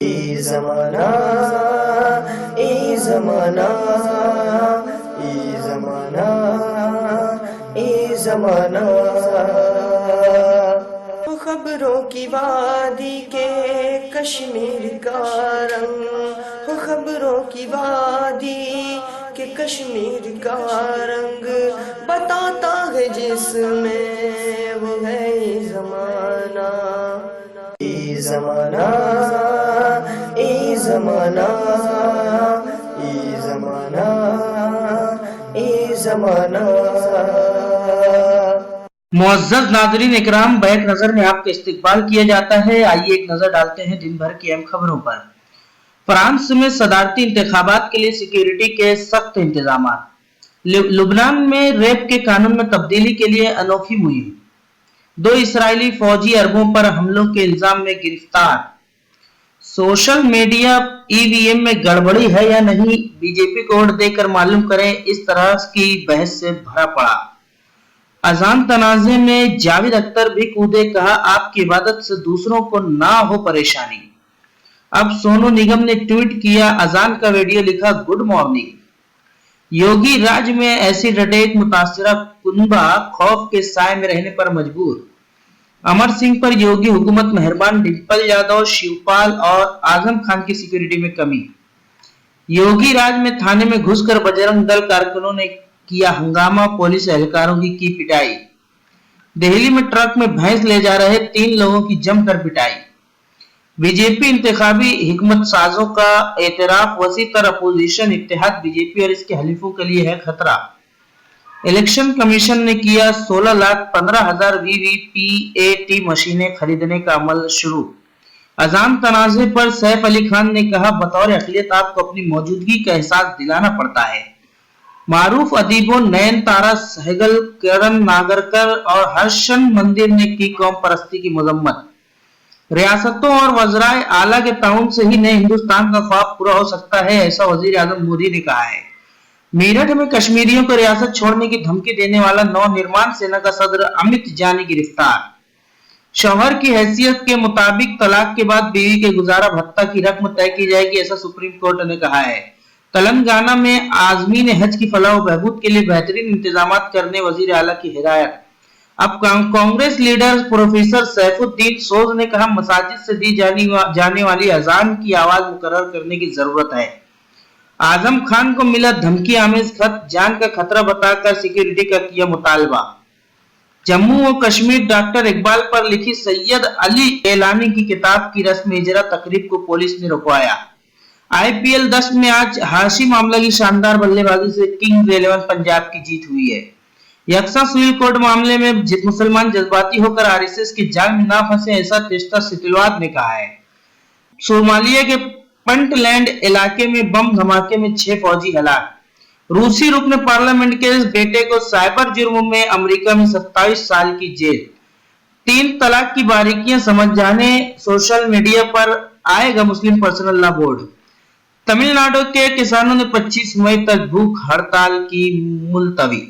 ای زمانہ ای زمانہ ای زمانہ ای زمانہ، خبروں کی وادی کے کشمیر کا رنگ، خبروں کی وادی کے کشمیر کا رنگ بتاتا ہے جس میں وہ ہے زمانہ، ای زمانہ ای زمانہ ای زمانہ ای زمانہ۔ معزز ناظرین اکرام، بیک نظر میں آپ کا استقبال کیا جاتا ہے۔ آئیے ایک نظر ڈالتے ہیں دن بھر کی اہم خبروں پر۔ فرانس میں صدارتی انتخابات کے لیے سیکیورٹی کے سخت انتظامات۔ لبنان میں ریپ کے قانون میں تبدیلی کے لیے انوکھی مہم۔ 2 اسرائیلی فوجی عربوں پر حملوں کے الزام میں گرفتار۔ سوشل میڈیا ای وی ایم میں گڑبڑی ہے یا نہیں، بی جے پی کو ووٹ دے کر معلوم کریں، اس طرح کی بحث سے بھرا پڑا۔ اذان تنازع میں جاوید اختر بھی کودے، کہا آپ کی عبادت سے دوسروں کو نہ ہو پریشانی۔ اب سونو نگم نے ٹویٹ کیا اذان کا ویڈیو، لکھا گڈ مارننگ۔ یوگی راج میں ایسڈ اٹیک، متاثرہ کنبہ خوف کے سائے میں رہنے پر مجبور۔ امر سنگھ پر یوگی حکومت مہربان، ڈمپل یادو، شیوپال اور اعظم خان کی سیکیورٹی میں کمی۔ یوگی راج میں تھانے میں گھس کر بجرنگ دل کارکنوں نے کیا ہنگامہ، پولیس اہلکاروں کی پٹائی۔ دہلی میں ٹرک میں بھینس لے جا رہے 3 لوگوں کی جم کر پٹائی۔ بی جے پی انتخابی حکمت سازوں کا اعتراف، وسیع تر اپوزیشن اتحاد بی جے پی اور اس کے حلیفوں کے لیے ہے خطرہ۔ الیکشن کمیشن نے کیا 16,15,000 وی وی پی اے ٹی مشینیں خریدنے کا عمل شروع۔ اذان تنازع پر سیف علی خان نے کہا بطور اقلیت آپ کو اپنی موجودگی کا احساس دلانا پڑتا ہے۔ معروف ادیبوں نین تارا سہگل، کرن ناگرکر اور ہرشن مندر نے کی قوم پرستی کی مذمت۔ ریاستوں اور وزرائے اعلیٰ کے تعاون سے ہی نئے ہندوستان کا خواب پورا ہو سکتا ہے، ایسا وزیر اعظم مودی نے کہا ہے۔ میرٹھ میں کشمیریوں کو ریاست چھوڑنے کی دھمکی دینے والا نو نرمان سینا کا صدر امت جانی گرفتار۔ شوہر کی حیثیت کے مطابق طلاق کے بعد بیوی کے گزارا بھتہ کی رقم طے کی جائے گی، ایسا سپریم کورٹ نے کہا ہے۔ تلنگانہ میں عازمین حج کی فلاح و بہبود کے لیے بہترین انتظامات کرنے وزیر اعلیٰ کی ہدایت۔ اب کانگریس لیڈر پروفیسر سیف الدین سوز نے کہا مساجد سے دی جانے والی اذان کی آواز مقرر کرنے کی ضرورت ہے۔ اعظم خان کو ملا دھمکی آمیز خط، جان کا خطرہ بتا کر سیکیورٹی کا کیا مطالبہ۔ جموں و کشمیر ڈاکٹر اقبال پر لکھی سید علی اعلانی کی کتاب کی رسم اجرا تقریب کو پولیس نے رکوایا۔ آئی پی ایل 10 میں آج ہاشم املہ کی شاندار بلے بازی سے کنگز 11 پنجاب کی جیت ہوئی ہے۔ یکساں سویل کوٹ معاملے میں مسلمان جذباتی ہو کر آر ایس ایس کی جال میں نہ پھنسے، ایسا تیشتا ستلواد نے کہا ہے۔ صومالیہ کے پنٹ لینڈ علاقے میں بم دھماکے میں 6 فوجی ہلاک۔ روسی رکن پارلیمنٹ کے بیٹے کو سائبر جرم میں امریکہ میں 27 سال کی جیل۔ 3 طلاق کی باریکیاں سمجھ جانے، سوشل میڈیا پر آئے گا مسلم پرسنل لا بورڈ۔ تمل ناڈو کے کسانوں نے 25 مئی تک بھوک ہڑتال کی ملتوی۔